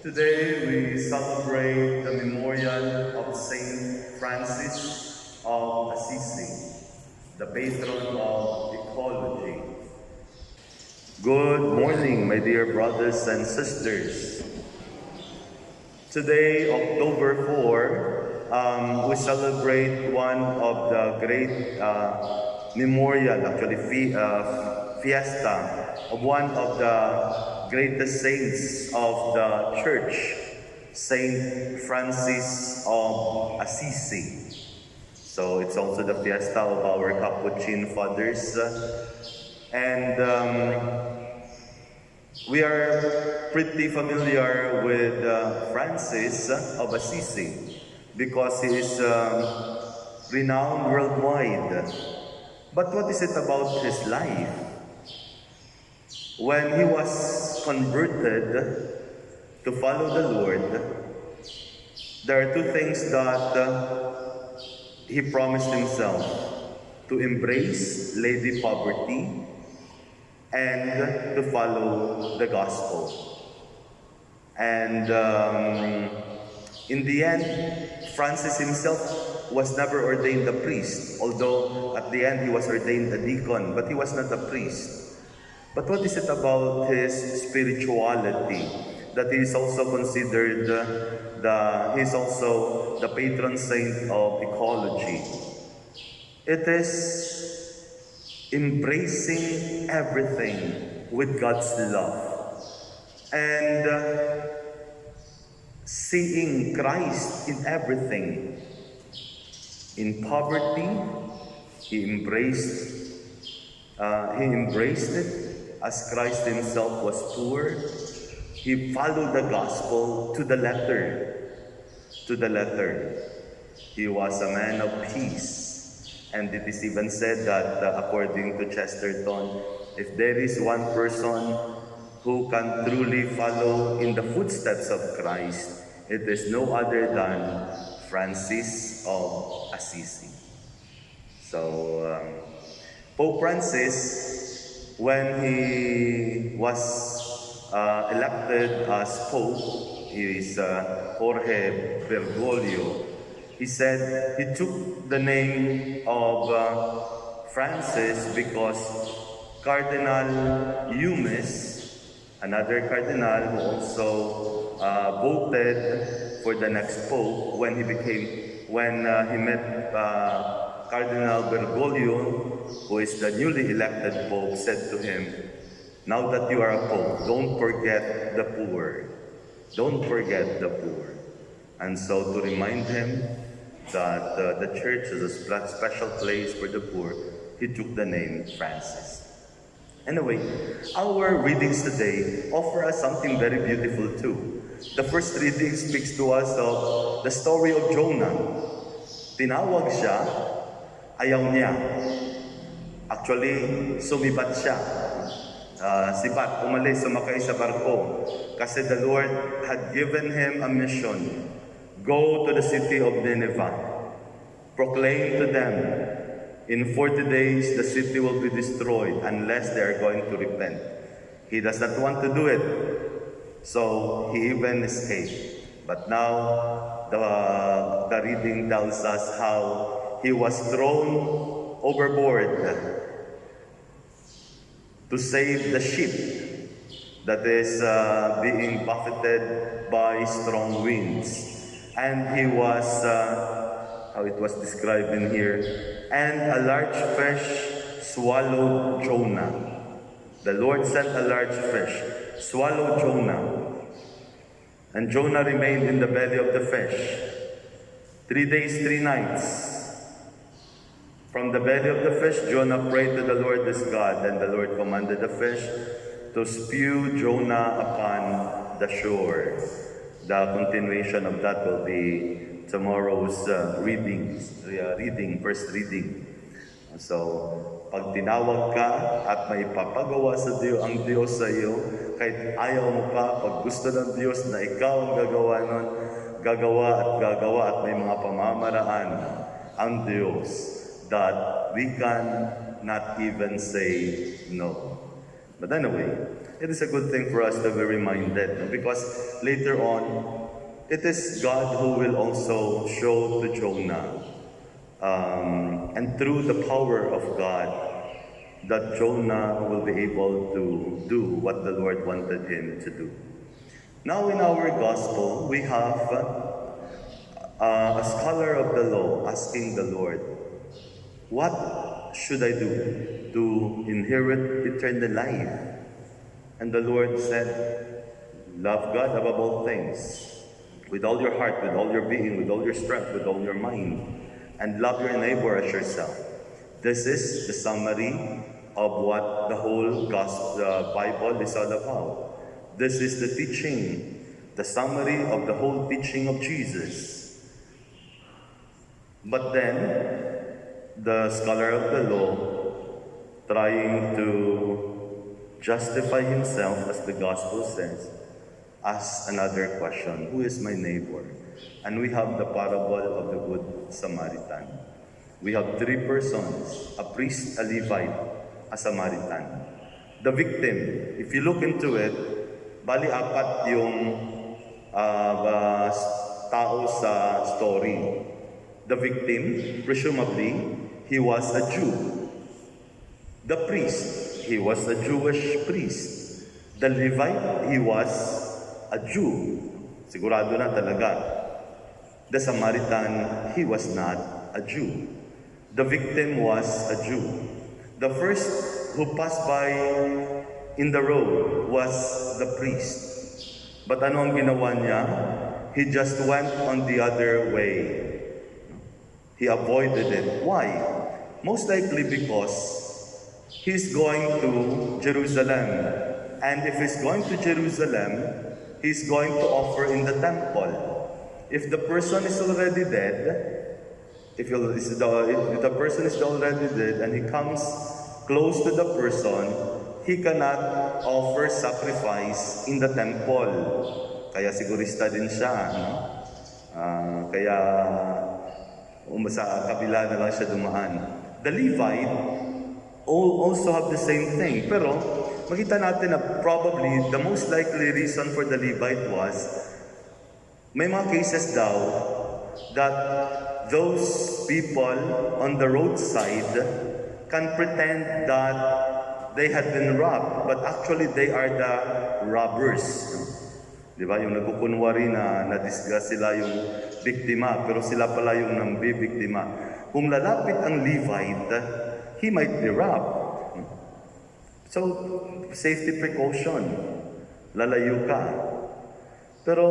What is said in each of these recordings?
Today we celebrate the memorial of Saint Francis of Assisi, the patron of ecology. Good morning, my dear brothers and sisters. Today, October 4, we celebrate one of the great fiesta of one of the greatest saints of the Church, Saint Francis of Assisi. So it's also the fiesta of our Capuchin fathers. And we are pretty familiar with Francis of Assisi because he is renowned worldwide. But what is it about his life? When he was converted to follow the Lord, there are two things that he promised himself: to embrace lady poverty and to follow the gospel. And in the end, Francis himself was never ordained a priest, although at the end he was ordained a deacon, but he was not a priest. But what is it about his spirituality that he is also considered he is also the patron saint of ecology? It is embracing everything with God's love and seeing Christ in everything. In poverty, he embraced it as Christ himself was poor. He followed the gospel to the letter. He was a man of peace. And it is even said that according to Chesterton, if there is one person who can truly follow in the footsteps of Christ, it is no other than Francis of Assisi. So, Pope Francis, when he was elected as Pope, he is Jorge Bergoglio. He said he took the name of Francis because Cardinal Humes, another cardinal who also voted for the next Pope, when he met Cardinal Bergoglio, who is the newly elected Pope, said to him, "Now that you are a Pope, don't forget the poor. Don't forget the poor." And so to remind him that the church is a special place for the poor, he took the name Francis. Anyway, our readings today offer us something very beautiful too. The first reading speaks to us of the story of Jonah. Tinawag siya, ayaw niya. Actually, sumibat siya. Sibat, umalis, sumakay sa barko. Kasi the Lord had given him a mission. Go to the city of Nineveh. Proclaim to them, in 40 days the city will be destroyed unless they are going to repent. He does not want to do it. So he even escaped. But now the reading tells us how he was thrown overboard to save the ship that is being buffeted by strong winds. And he was, how it was described in here, and a large fish swallowed Jonah. The Lord sent a large fish, swallowed Jonah. And Jonah remained in the belly of the fish 3 days, 3 nights. From the belly of the fish, Jonah prayed to the Lord his God, and the Lord commanded the fish to spew Jonah upon the shore. The continuation of that will be tomorrow's first reading. So, pag tinawag ka at may papagawa sa ang Diyos sa iyo, kahit ayaw mo pa, pag gusto ng Diyos na ikaw ang gagawa nun, gagawa at may mga pamamaraan ang Diyos that we can not even say no. But anyway, it is a good thing for us to be reminded, because later on, it is God who will also show to Jonah, and through the power of God, that Jonah will be able to do what the Lord wanted him to do. Now in our gospel, we have a scholar of the law asking the Lord, what should I do to inherit eternal life? And the Lord said, love God above all things, with all your heart, with all your being, with all your strength, with all your mind, and love your neighbor as yourself. This is the summary of what the whole Bible is all about. This is the teaching, the summary of the whole teaching of Jesus. But then, the scholar of the law, trying to justify himself, as the gospel says, asks another question: who is my neighbor? And we have the parable of the Good Samaritan. We have three persons: a priest, a Levite, a Samaritan. The victim, if you look into it, bali apat yung tao sa story. The victim, presumably, he was a Jew. The priest, he was a Jewish priest. The Levite, he was a Jew. Sigurado na talaga. The Samaritan, he was not a Jew. The victim was a Jew. The first who passed by in the road was the priest. But ano ang ginawa niya? He just went on the other way. He avoided it. Why? Most likely because he's going to Jerusalem. And if he's going to Jerusalem, he's going to offer in the temple. If the person is already dead, if the person is already dead and he comes close to the person, he cannot offer sacrifice in the temple. Kaya sigurista din siya. No? Kaya sa kabila na lang siya dumaan. The Levite also have the same thing. Pero makita natin na probably the most likely reason for the Levite was may mga cases daw that those people on the roadside can pretend that they had been robbed, but actually they are the robbers. Di ba? Yung nagkukunwari na na-discuss sila yung biktima, pero sila pala yung nambibiktima. Kung lalapit ang Levite, he might be robbed. So, safety precaution. Lalayo ka. Pero,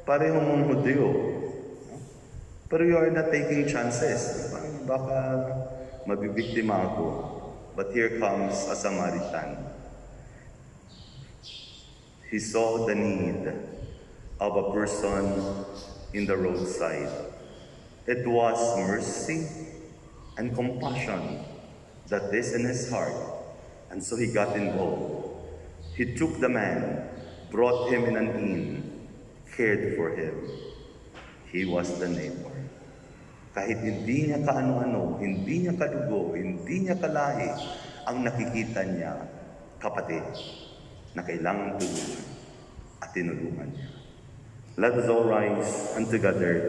pareho mong Hudyo. Pero you are not taking chances. Baka mabibiktima ako. But here comes a Samaritan. He saw the need of a person in the roadside. It was mercy and compassion that is in his heart. And so he got involved. He took the man, brought him in an inn, cared for him. He was the neighbor. Kahit hindi niya kaano-ano, hindi niya kadugo, hindi niya kalahi, ang nakikita niya, kapatid, na kailangan tulungan at tinulungan niya. Let us all rise and together